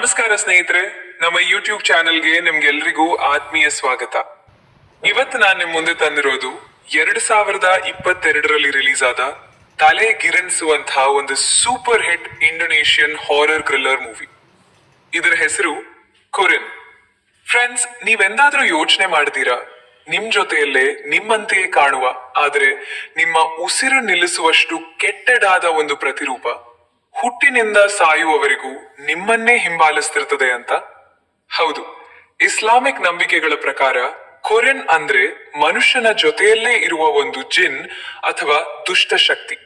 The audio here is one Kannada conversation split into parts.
ನಮಸ್ಕಾರ ಸ್ನೇಹಿತರೆ, ನಮ್ಮ ಯೂಟ್ಯೂಬ್ ಚಾನೆಲ್ಗೆ ನಿಮ್ಗೆಲ್ರಿಗೂ ಆತ್ಮೀಯ ಸ್ವಾಗತ. ಇವತ್ತು ನಾನು ನಿಮ್ ಮುಂದೆ ತಂದಿರೋದು 2022ರಲ್ಲಿ ರಿಲೀಸ್ ಆದ ತಲೆ ಗಿರಣಿಸುವಂತಹ ಒಂದು super hit Indonesian horror thriller movie. ಇದರ ಹೆಸರು ಕೊರಿಯನ್. ಫ್ರೆಂಡ್ಸ್, ನೀವೆಂದಾದ್ರೂ ಯೋಚನೆ ಮಾಡಿದೀರಾ, ನಿಮ್ ಜೊತೆಯಲ್ಲೇ ನಿಮ್ಮಂತೆಯೇ ಕಾಣುವ ಆದರೆ ನಿಮ್ಮ ಉಸಿರು ನಿಲ್ಲಿಸುವಷ್ಟು ಕೆಟ್ಟದಾದ ಒಂದು ಪ್ರತಿರೂಪ ಹುಟ್ಟಿನಿಂದ ಸಾಯುವವರೆಗೂ ನಿಮ್ಮನ್ನೇ ಹಿಂಬಾಲಿಸ್ತಿರ್ತದೆ ಅಂತ? ಹೌದು, ಇಸ್ಲಾಮಿಕ್ ನಂಬಿಕೆಗಳ ಪ್ರಕಾರ ಕೊರಿಯನ್ ಅಂದ್ರೆ ಮನುಷ್ಯನ ಜೊತೆಯಲ್ಲೇ ಇರುವ ಒಂದು ಜಿನ್ ಅಥವಾ ದುಷ್ಟ ಶಕ್ತಿ.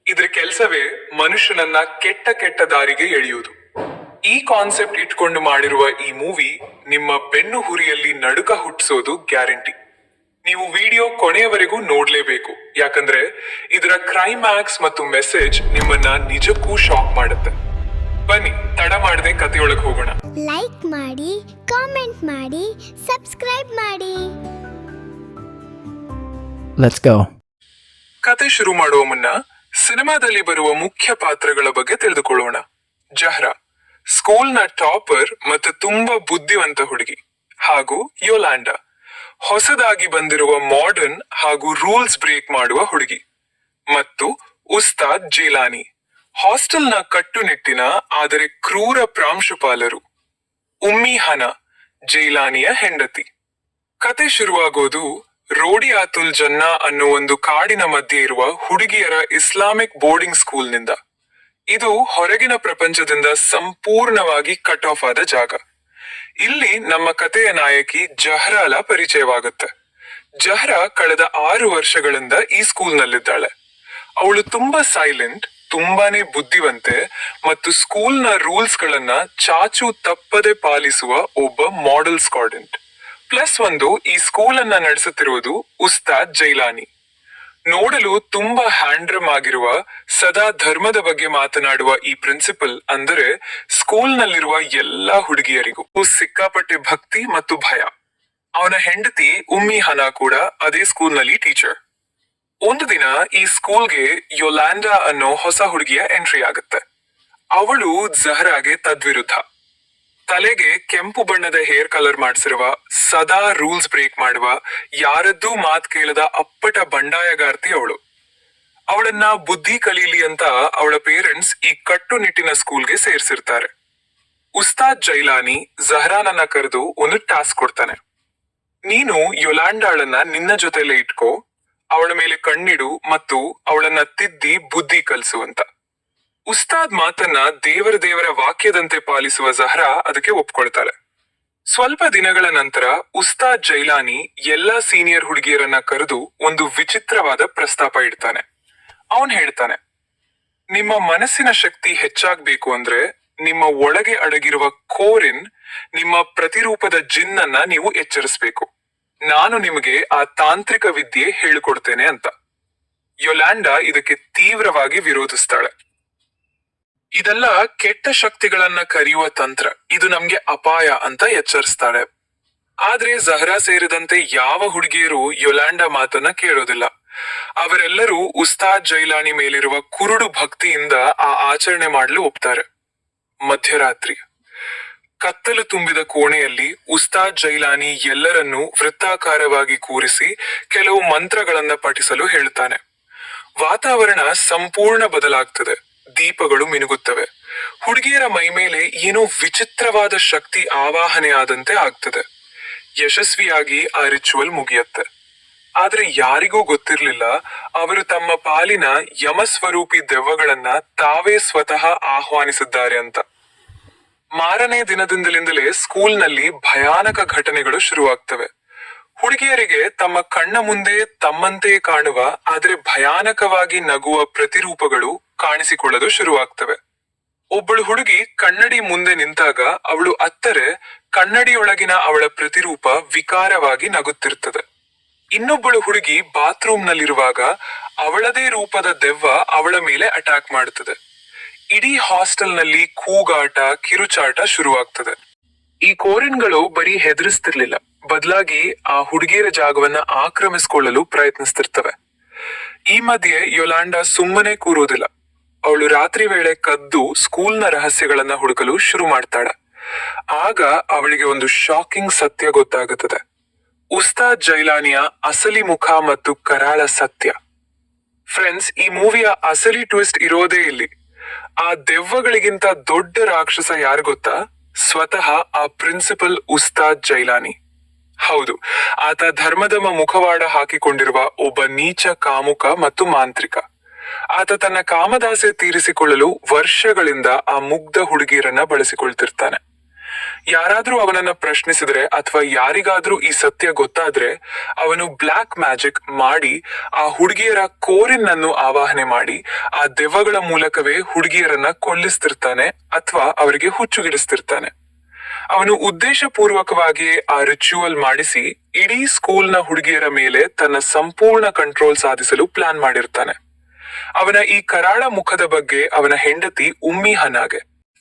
ಇದ್ರ ಕೆಲಸವೇ ಮನುಷ್ಯನನ್ನ ಕೆಟ್ಟ ಕೆಟ್ಟ ದಾರಿಗೆ ಎಳೆಯುವುದು. ಈ ಕಾನ್ಸೆಪ್ಟ್ ಇಟ್ಕೊಂಡು ಮಾಡಿರುವ ಈ ಮೂವಿ ನಿಮ್ಮ ಬೆನ್ನು ಹುರಿಯಲ್ಲಿ ನಡುಕ ಹುಟ್ಟಿಸೋದು ಗ್ಯಾರಂಟಿ. ನೀವು ವಿಡಿಯೋ ಕೊನೆಯವರೆಗೂ ನೋಡ್ಲೇಬೇಕು, ಯಾಕಂದ್ರೆ ಇದರ ಕ್ಲೈಮ್ಯಾಕ್ಸ್ ಮತ್ತು ಮೆಸೇಜ್ ನಿಮ್ಮನ್ನ ನಿಜಕ್ಕೂ ಶಾಕ್ ಮಾಡುತ್ತೆ. ಬನ್ನಿ, ತಡ ಮಾಡದೆ ಕಥೆಯೊಳಗೆ ಹೋಗೋಣ. ಲೈಕ್ ಮಾಡಿ, ಕಾಮೆಂಟ್ ಮಾಡಿ, ಸಬ್ಸ್ಕ್ರೈಬ್ ಮಾಡಿ. Let's go. ಕತೆ ಶುರು ಮಾಡುವ ಮುನ್ನ ಸಿನಿಮಾದಲ್ಲಿ ಬರುವ ಮುಖ್ಯ ಪಾತ್ರಗಳ ಬಗ್ಗೆ ತಿಳಿದುಕೊಳ್ಳೋಣ. ಜಹ್ರಾ, ಸ್ಕೂಲ್ನ ಟಾಪರ್ ಮತ್ತು ತುಂಬಾ ಬುದ್ಧಿವಂತ ಹುಡುಗಿ, ಹಾಗೂ ಯೋಲಾಂಡಾ, ಹೊಸದಾಗಿ ಬಂದಿರುವ ಮಾಡರ್ನ್ ಹಾಗೂ ರೂಲ್ಸ್ ಬ್ರೇಕ್ ಮಾಡುವ ಹುಡುಗಿ, ಮತ್ತು ಉಸ್ತಾದ್ ಜೇಲಾನಿ, ಹಾಸ್ಟೆಲ್ನ ಕಟ್ಟುನಿಟ್ಟಿನ ಆದರೆ ಕ್ರೂರ ಪ್ರಾಂಶುಪಾಲರು. ಉಮ್ಮಿ ಹನಾ, ಜೇಲಾನಿಯ ಹೆಂಡತಿ. ಕತೆ ಶುರುವಾಗೋದು ರೋಡಿಯಾತುಲ್ ಜನ್ನಾ ಅನ್ನೋ ಒಂದು ಕಾಡಿನ ಮಧ್ಯೆ ಇರುವ ಹುಡುಗಿಯರ ಇಸ್ಲಾಮಿಕ್ ಬೋರ್ಡಿಂಗ್ ಸ್ಕೂಲ್ನಿಂದ. ಇದು ಹೊರಗಿನ ಪ್ರಪಂಚದಿಂದ ಸಂಪೂರ್ಣವಾಗಿ ಕಟ್ ಆಫ್ ಆದ ಜಾಗ. ಇಲ್ಲಿ ನಮ್ಮ ಕಥೆಯ ನಾಯಕಿ ಜಹ್ರಾಲ ಪರಿಚಯವಾಗುತ್ತೆ. ಜಹ್ರಾ ಕಳೆದ 6 ವರ್ಷಗಳಿಂದ ಈ ಸ್ಕೂಲ್ನಲ್ಲಿದ್ದಾಳೆ. ಅವಳು ತುಂಬಾ ಸೈಲೆಂಟ್, ತುಂಬಾನೇ ಬುದ್ಧಿವಂತೆ ಮತ್ತು ಸ್ಕೂಲ್ನ ರೂಲ್ಸ್ ಗಳನ್ನ ಚಾಚು ತಪ್ಪದೆ ಪಾಲಿಸುವ ಒಬ್ಬ ಮಾಡೆಲ್ ಸ್ಟೂಡೆಂಟ್. ಪ್ಲಸ್ ಒಂದು, ಈ ಸ್ಕೂಲ್ ಅನ್ನ ನಡೆಸುತ್ತಿರುವುದು ಉಸ್ತಾದ್ ಜೈಲಾನಿ. ನೋಡಲು ತುಂಬಾ ಹ್ಯಾಂಡ್ರಮ್ ಆಗಿರುವ, ಸದಾ ಧರ್ಮದ ಬಗ್ಗೆ ಮಾತನಾಡುವ ಈ ಪ್ರಿನ್ಸಿಪಲ್ ಅಂದರೆ ಸ್ಕೂಲ್ನಲ್ಲಿರುವ ಎಲ್ಲಾ ಹುಡುಗಿಯರಿಗೂ ಸಿಕ್ಕಾಪಟ್ಟೆ ಭಕ್ತಿ ಮತ್ತು ಭಯ. ಅವನ ಹೆಂಡತಿ ಉಮ್ಮಿ ಹನಾ ಕೂಡ ಅದೇ ಸ್ಕೂಲ್ನಲ್ಲಿ ಟೀಚರ್. ಒಂದು ದಿನ ಈ ಸ್ಕೂಲ್ಗೆ ಯೋಲಾಂಡಾ ಅನ್ನೋ ಹೊಸ ಹುಡುಗಿಯ ಎಂಟ್ರಿ ಆಗುತ್ತೆ. ಅವಳು ಜಹ್ರಾಗೆ ತದ್ವಿರುದ್ಧ. ತಲೆಗೆ ಕೆಂಪು ಬಣ್ಣದ ಹೇರ್ ಕಲರ್ ಮಾಡಿಸಿರುವ, ಸದಾ ರೂಲ್ಸ್ ಬ್ರೇಕ್ ಮಾಡುವ, ಯಾರದ್ದೂ ಮಾತ್ ಕೇಳದ ಅಪ್ಪಟ ಬಂಡಾಯಗಾರ್ತಿ ಅವಳು. ಅವಳನ್ನ ಬುದ್ಧಿ ಕಲೀಲಿ ಅಂತ ಅವಳ ಪೇರೆಂಟ್ಸ್ ಈ ಕಟ್ಟುನಿಟ್ಟಿನ ಸ್ಕೂಲ್ಗೆ ಸೇರ್ಸಿರ್ತಾರೆ. ಉಸ್ತಾದ್ ಜೈಲಾನಿ ಜಹ್ರಾನನ್ನ ಕರೆದು ಒಂದು ಟಾಸ್ಕ್ ಕೊಡ್ತಾನೆ. ನೀನು ಯೋಲಾಂಡಾಳನ್ನ ನಿನ್ನ ಜೊತೆಲೆ ಇಟ್ಕೋ, ಅವಳ ಮೇಲೆ ಕಣ್ಣಿಡು ಮತ್ತು ಅವಳನ್ನ ತಿದ್ದಿ ಬುದ್ಧಿ ಕಲಿಸು ಅಂತ. ಉಸ್ತಾದ್ ಮಾತನ್ನ ದೇವರ ವಾಕ್ಯದಂತೆ ಪಾಲಿಸುವ ಜಹ್ರಾ ಅದಕ್ಕೆ ಒಪ್ಕೊಳ್ತಾಳೆ. ಸ್ವಲ್ಪ ದಿನಗಳ ನಂತರ ಉಸ್ತಾದ್ ಜೈಲಾನಿ ಎಲ್ಲಾ ಸೀನಿಯರ್ ಹುಡುಗಿಯರನ್ನ ಕರೆದು ಒಂದು ವಿಚಿತ್ರವಾದ ಪ್ರಸ್ತಾಪ ಇಡ್ತಾನೆ. ಅವನ್ ಹೇಳ್ತಾನೆ, ನಿಮ್ಮ ಮನಸ್ಸಿನ ಶಕ್ತಿ ಹೆಚ್ಚಾಗ್ಬೇಕು ಅಂದ್ರೆ ನಿಮ್ಮ ಒಳಗೆ ಅಡಗಿರುವ ಕೋರಿನ್, ನಿಮ್ಮ ಪ್ರತಿರೂಪದ ಜಿನ್ನನ್ನ ನೀವು ಎಚ್ಚರಿಸಬೇಕು. ನಾನು ನಿಮಗೆ ಆ ತಾಂತ್ರಿಕ ವಿದ್ಯೆ ಹೇಳಿಕೊಡ್ತೇನೆ ಅಂತ. ಯೋಲಾಂಡಾ ಇದಕ್ಕೆ ತೀವ್ರವಾಗಿ ವಿರೋಧಿಸ್ತಾಳೆ. ಇದೆಲ್ಲ ಕೆಟ್ಟ ಶಕ್ತಿಗಳನ್ನ ಕರೆಯುವ ತಂತ್ರ, ಇದು ನಮ್ಗೆ ಅಪಾಯ ಅಂತ ಎಚ್ಚರಿಸ್ತಾಳೆ. ಆದ್ರೆ ಜಹ್ರಾ ಸೇರಿದಂತೆ ಯಾವ ಹುಡುಗಿಯರು ಯೋಲಾಂಡಾ ಮಾತನ್ನ ಕೇಳೋದಿಲ್ಲ. ಅವರೆಲ್ಲರೂ ಉಸ್ತಾದ್ ಜೈಲಾನಿ ಮೇಲಿರುವ ಕುರುಡು ಭಕ್ತಿಯಿಂದ ಆ ಆಚರಣೆ ಮಾಡಲು ಒಪ್ತಾರೆ. ಮಧ್ಯರಾತ್ರಿ, ಕತ್ತಲು ತುಂಬಿದ ಕೋಣೆಯಲ್ಲಿ ಉಸ್ತಾದ್ ಜೈಲಾನಿ ಎಲ್ಲರನ್ನೂ ವೃತ್ತಾಕಾರವಾಗಿ ಕೂರಿಸಿ ಕೆಲವು ಮಂತ್ರಗಳನ್ನ ಪಠಿಸಲು ಹೇಳ್ತಾನೆ. ವಾತಾವರಣ ಸಂಪೂರ್ಣ ಬದಲಾಗ್ತದೆ. ದೀಪಗಳು ಮಿನುಗುತ್ತವೆ. ಹುಡುಗಿಯರ ಮೈ ಮೇಲೆ ಏನೋ ವಿಚಿತ್ರವಾದ ಶಕ್ತಿ ಆವಾಹನೆ ಆದಂತೆ ಆಗ್ತದೆ. ಯಶಸ್ವಿಯಾಗಿ ಆ ರಿಚುವಲ್ ಮುಗಿಯುತ್ತೆ. ಆದ್ರೆ ಯಾರಿಗೂ ಗೊತ್ತಿರ್ಲಿಲ್ಲ ಅವರು ತಮ್ಮ ಪಾಲಿನ ಯಮಸ್ವರೂಪಿ ದೆವ್ವಗಳನ್ನ ತಾವೇ ಸ್ವತಃ ಆಹ್ವಾನಿಸಿದ್ದಾರೆ ಅಂತ. ಮಾರನೇ ದಿನದಿಂದಲೇ ಸ್ಕೂಲ್ನಲ್ಲಿ ಭಯಾನಕ ಘಟನೆಗಳು ಶುರುವಾಗ್ತವೆ. ಹುಡುಗಿಯರಿಗೆ ತಮ್ಮ ಕಣ್ಣ ಮುಂದೆ ತಮ್ಮಂತೆಯೇ ಕಾಣುವ ಆದ್ರೆ ಭಯಾನಕವಾಗಿ ನಗುವ ಪ್ರತಿರೂಪಗಳು ಕಾಣಿಸಿಕೊಳ್ಳಲು ಶುರುವಾಗ್ತವೆ. ಒಬ್ಬಳು ಹುಡುಗಿ ಕನ್ನಡಿ ಮುಂದೆ ನಿಂತಾಗ ಅವಳು ಅತ್ತರೆ ಕನ್ನಡಿಯೊಳಗಿನ ಅವಳ ಪ್ರತಿರೂಪ ವಿಕಾರವಾಗಿ ನಗುತ್ತಿರ್ತದೆ. ಇನ್ನೊಬ್ಬಳು ಹುಡುಗಿ ಬಾತ್ರೂಮ್ ನಲ್ಲಿರುವಾಗ ಅವಳದೇ ರೂಪದ ದೆವ್ವ ಅವಳ ಮೇಲೆ ಅಟ್ಯಾಕ್ ಮಾಡುತ್ತದೆ. ಇಡೀ ಹಾಸ್ಟೆಲ್ ನಲ್ಲಿ ಕೂಗಾಟ, ಕಿರುಚಾಟ ಶುರುವಾಗ್ತದೆ. ಈ ಕೋರಿನ್ಗಳು ಬರೀ ಹೆದರಿಸ್ತಿರ್ಲಿಲ್ಲ, ಬದಲಾಗಿ ಆ ಹುಡುಗಿಯರ ಜಾಗವನ್ನ ಆಕ್ರಮಿಸಿಕೊಳ್ಳಲು ಪ್ರಯತ್ನಿಸ್ತಿರ್ತವೆ. ಈ ಮಧ್ಯೆ ಯೋಲಾಂಡಾ ಸುಮ್ಮನೆ ಕೂರುವುದಿಲ್ಲ. ಅವಳು ರಾತ್ರಿ ವೇಳೆ ಕದ್ದು ಸ್ಕೂಲ್ನ ರಹಸ್ಯಗಳನ್ನ ಹುಡುಕಲು ಶುರು ಮಾಡ್ತಾಳೆ. ಆಗ ಅವಳಿಗೆ ಒಂದು ಶಾಕಿಂಗ್ ಸತ್ಯ ಗೊತ್ತಾಗುತ್ತದೆ. ಉಸ್ತಾದ್ ಜೈಲಾನಿಯ ಅಸಲಿ ಮುಖ ಮತ್ತು ಕರಾಳ ಸತ್ಯ. ಫ್ರೆಂಡ್ಸ್, ಈ ಮೂವಿಯ ಅಸಲಿ ಟ್ವಿಸ್ಟ್ ಇರೋದೇ ಇಲ್ಲಿ. ಆ ದೆವ್ವಗಳಿಗಿಂತ ದೊಡ್ಡ ರಾಕ್ಷಸ ಯಾರು ಗೊತ್ತಾ? ಸ್ವತಃ ಆ ಪ್ರಿನ್ಸಿಪಲ್ ಉಸ್ತಾದ್ ಜೈಲಾನಿ. ಹೌದು, ಆತ ಧರ್ಮದಮ ಮುಖವಾಡ ಹಾಕಿಕೊಂಡಿರುವ ಒಬ್ಬ ನೀಚ ಕಾಮುಕ ಮತ್ತು ಮಾಂತ್ರಿಕ. ಆತ ತನ್ನ ಕಾಮದಾಸೆ ತೀರಿಸಿಕೊಳ್ಳಲು ವರ್ಷಗಳಿಂದ ಆ ಮುಗ್ಧ ಹುಡುಗಿಯರನ್ನ ಬಳಸಿಕೊಳ್ತಿರ್ತಾನೆ. ಯಾರಾದ್ರೂ ಅವನನ್ನ ಪ್ರಶ್ನಿಸಿದ್ರೆ ಅಥವಾ ಯಾರಿಗಾದ್ರೂ ಈ ಸತ್ಯ ಗೊತ್ತಾದ್ರೆ ಅವನು ಬ್ಲಾಕ್ ಮ್ಯಾಜಿಕ್ ಮಾಡಿ ಆ ಹುಡುಗಿಯರ ಕೋರಿನ್ ಅನ್ನು ಆವಾಹನೆ ಮಾಡಿ ಆ ದೆವ್ವಗಳ ಮೂಲಕವೇ ಹುಡುಗಿಯರನ್ನ ಕೊಲ್ಲಿಸ್ತಿರ್ತಾನೆ ಅಥವಾ ಅವರಿಗೆ ಹುಚ್ಚುಗಿಡಿಸ್ತಿರ್ತಾನೆ. ಅವನು ಉದ್ದೇಶಪೂರ್ವಕವಾಗಿಯೇ ಆ ರಿಚುವಲ್ ಮಾಡಿಸಿ ಇಡೀ ಸ್ಕೂಲ್ನ ಹುಡುಗಿಯರ ಮೇಲೆ ತನ್ನ ಸಂಪೂರ್ಣ ಕಂಟ್ರೋಲ್ ಸಾಧಿಸಲು ಪ್ಲಾನ್ ಮಾಡಿರ್ತಾನೆ. ಅವನ ಈ ಕರಾಳ ಮುಖದ ಬಗ್ಗೆ ಅವನ ಹೆಂಡತಿ ಉಮ್ಮಿ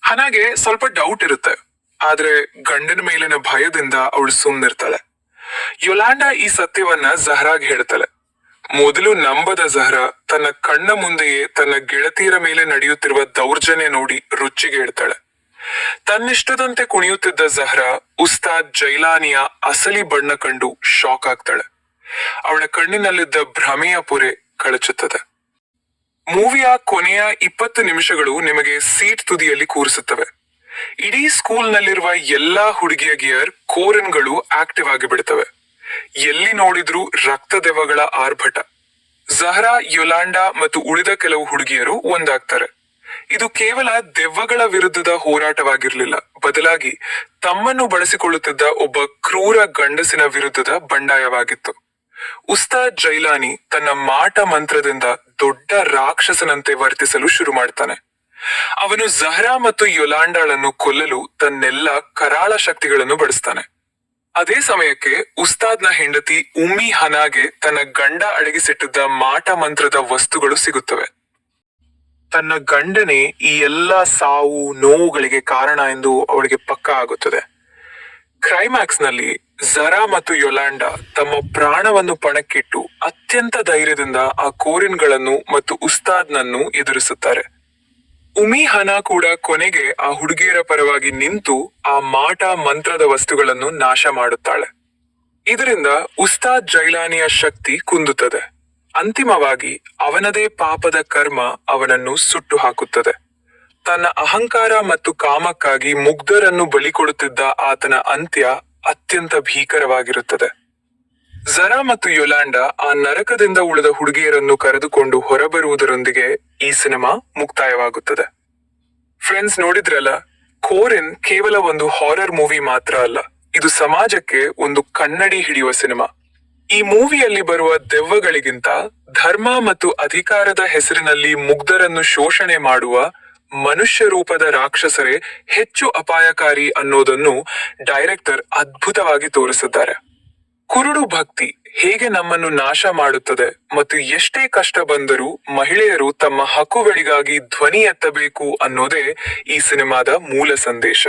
ಹನಾಗೆ ಸ್ವಲ್ಪ ಡೌಟ್ ಇರುತ್ತೆ. ಆದ್ರೆ ಗಂಡನ ಮೇಲಿನ ಭಯದಿಂದ ಅವಳು ಸುಮ್ನಿರ್ತಾಳೆ. ಯೊಲಾಂಡಾ ಈ ಸತ್ಯವನ್ನ ಜಹ್ರಾಗ್ ಹೇಳ್ತಾಳೆ. ಮೊದಲು ನಂಬದ ಜಹ್ರಾ ತನ್ನ ಕಣ್ಣ ಮುಂದೆಯೇ ತನ್ನ ಗೆಳತಿಯರ ಮೇಲೆ ನಡೆಯುತ್ತಿರುವ ದೌರ್ಜನ್ಯ ನೋಡಿ ರುಚಿಗೆ ಹೇಳ್ತಾಳೆ. ತನ್ನಿಷ್ಟದಂತೆ ಕುಣಿಯುತ್ತಿದ್ದ ಜಹ್ರಾ ಉಸ್ತಾದ್ ಜೈಲಾನಿಯ ಅಸಲಿ ಬಣ್ಣ ಕಂಡು ಶಾಕ್ ಆಗ್ತಾಳೆ. ಅವಳ ಕಣ್ಣಿನಲ್ಲಿದ್ದ ಭ್ರಮೆಯ ಪೊರೆ ಕಳಚುತ್ತದೆ. ಮೂವಿಯ ಕೊನೆಯ 20 ನಿಮಿಷಗಳು ನಿಮಗೆ ಸೀಟ್ ತುದಿಯಲ್ಲಿ ಕೂರಿಸುತ್ತವೆ. ಇಡೀ ಸ್ಕೂಲ್ನಲ್ಲಿರುವ ಎಲ್ಲಾ ಹುಡುಗಿಯ ಗಿಯರ್ ಕೋರನ್ಗಳು ಆಕ್ಟಿವ್ ಆಗಿ ಬಿಡುತ್ತವೆ. ಎಲ್ಲಿ ನೋಡಿದ್ರೂ ರಕ್ತ ದೆವ್ವಗಳ ಆರ್ಭಟ. ಜಹ್ರಾ, ಯೊಲಾಂಡಾ ಮತ್ತು ಉಳಿದ ಕೆಲವು ಹುಡುಗಿಯರು ಒಂದಾಗ್ತಾರೆ. ಇದು ಕೇವಲ ದೆವ್ವಗಳ ವಿರುದ್ಧದ ಹೋರಾಟವಾಗಿರ್ಲಿಲ್ಲ, ಬದಲಾಗಿ ತಮ್ಮನ್ನು ಬಳಸಿಕೊಳ್ಳುತ್ತಿದ್ದ ಒಬ್ಬ ಕ್ರೂರ ಗಂಡಸಿನ ವಿರುದ್ಧದ ಬಂಡಾಯವಾಗಿತ್ತು. ಉಸ್ತಾದ್ ಜೈಲಾನಿ ತನ್ನ ಮಾಟ ಮಂತ್ರದಿಂದ ದೊಡ್ಡ ರಾಕ್ಷಸನಂತೆ ವರ್ತಿಸಲು ಶುರು ಮಾಡ್ತಾನೆ. ಅವನು ಜಹ್ರಾ ಮತ್ತು ಯೊಲಾಂಡಾಳನ್ನು ಕೊಲ್ಲಲು ತನ್ನೆಲ್ಲ ಕರಾಳ ಶಕ್ತಿಗಳನ್ನು ಬಳಸ್ತಾನೆ. ಅದೇ ಸಮಯಕ್ಕೆ ಉಸ್ತಾದ್ನ ಹೆಂಡತಿ ಉಮ್ಮಿ ಹನಾಗೆ ತನ್ನ ಗಂಡ ಅಡಗಿಸಿಟ್ಟಿದ್ದ ಮಾಟ ಮಂತ್ರದ ವಸ್ತುಗಳು ಸಿಗುತ್ತವೆ. ತನ್ನ ಗಂಡನೇ ಈ ಎಲ್ಲಾ ಸಾವು ನೋವುಗಳಿಗೆ ಕಾರಣ ಎಂದು ಅವಳಿಗೆ ಪಕ್ಕಾ ಆಗುತ್ತದೆ. ಕ್ಲೈಮ್ಯಾಕ್ಸ್ ನಲ್ಲಿ ಜರಾ ಮತ್ತು ಯೊಲಾಂಡಾ ತಮ್ಮ ಪ್ರಾಣವನ್ನು ಪಣಕ್ಕಿಟ್ಟು ಅತ್ಯಂತ ಧೈರ್ಯದಿಂದ ಆ ಕೋರಿನ್ಗಳನ್ನು ಮತ್ತು ಉಸ್ತಾದ್ನನ್ನು ಎದುರಿಸುತ್ತಾರೆ. ಉಮ್ಮಿ ಹನಾ ಕೂಡ ಕೊನೆಗೆ ಆ ಹುಡುಗಿಯರ ಪರವಾಗಿ ನಿಂತು ಆ ಮಾಟ ಮಂತ್ರದ ವಸ್ತುಗಳನ್ನು ನಾಶ ಮಾಡುತ್ತಾಳೆ. ಇದರಿಂದ ಉಸ್ತಾದ್ ಜೈಲಾನಿಯ ಶಕ್ತಿ ಕುಂದುತ್ತದೆ. ಅಂತಿಮವಾಗಿ ಅವನದೇ ಪಾಪದ ಕರ್ಮ ಅವನನ್ನು ಸುಟ್ಟು ಹಾಕುತ್ತದೆ. ತನ್ನ ಅಹಂಕಾರ ಮತ್ತು ಕಾಮಕ್ಕಾಗಿ ಮುಗ್ಧರನ್ನು ಬಲಿ ಕೊಡುತ್ತಿದ್ದ ಆತನ ಅಂತ್ಯ ಅತ್ಯಂತ ಭೀಕರವಾಗಿರುತ್ತದೆ. ಜರಾ ಮತ್ತು ಯೊಲಾಂಡಾ ಆ ನರಕದಿಂದ ಉಳಿದ ಹುಡುಗಿಯರನ್ನು ಕರೆದುಕೊಂಡು ಹೊರಬರುವುದರೊಂದಿಗೆ ಈ ಸಿನಿಮಾ ಮುಕ್ತಾಯವಾಗುತ್ತದೆ. ಫ್ರೆಂಡ್ಸ್, ನೋಡಿದ್ರಲ್ಲ, ಕೋರಿನ್ ಕೇವಲ ಒಂದು ಹಾರರ್ ಮೂವಿ ಮಾತ್ರ ಅಲ್ಲ, ಇದು ಸಮಾಜಕ್ಕೆ ಒಂದು ಕನ್ನಡಿ ಹಿಡಿಯುವ ಸಿನಿಮಾ. ಈ ಮೂವಿಯಲ್ಲಿ ಬರುವ ದೆವ್ವಗಳಿಗಿಂತ ಧರ್ಮ ಮತ್ತು ಅಧಿಕಾರದ ಹೆಸರಿನಲ್ಲಿ ಮುಗ್ಧರನ್ನು ಶೋಷಣೆ ಮಾಡುವ ಮನುಷ್ಯ ರೂಪದ ರಾಕ್ಷಸರೇ ಹೆಚ್ಚು ಅಪಾಯಕಾರಿ ಅನ್ನೋದನ್ನು ಡೈರೆಕ್ಟರ್ ಅದ್ಭುತವಾಗಿ ತೋರಿಸಿದ್ದಾರೆ. ಕುರುಡು ಭಕ್ತಿ ಹೇಗೆ ನಮ್ಮನ್ನು ನಾಶ ಮಾಡುತ್ತದೆ ಮತ್ತು ಎಷ್ಟೇ ಕಷ್ಟ ಬಂದರೂ ಮಹಿಳೆಯರು ತಮ್ಮ ಹಕ್ಕುಗಳಿಗಾಗಿ ಧ್ವನಿ ಎತ್ತಬೇಕು ಅನ್ನೋದೇ ಈ ಸಿನಿಮಾದ ಮೂಲ ಸಂದೇಶ.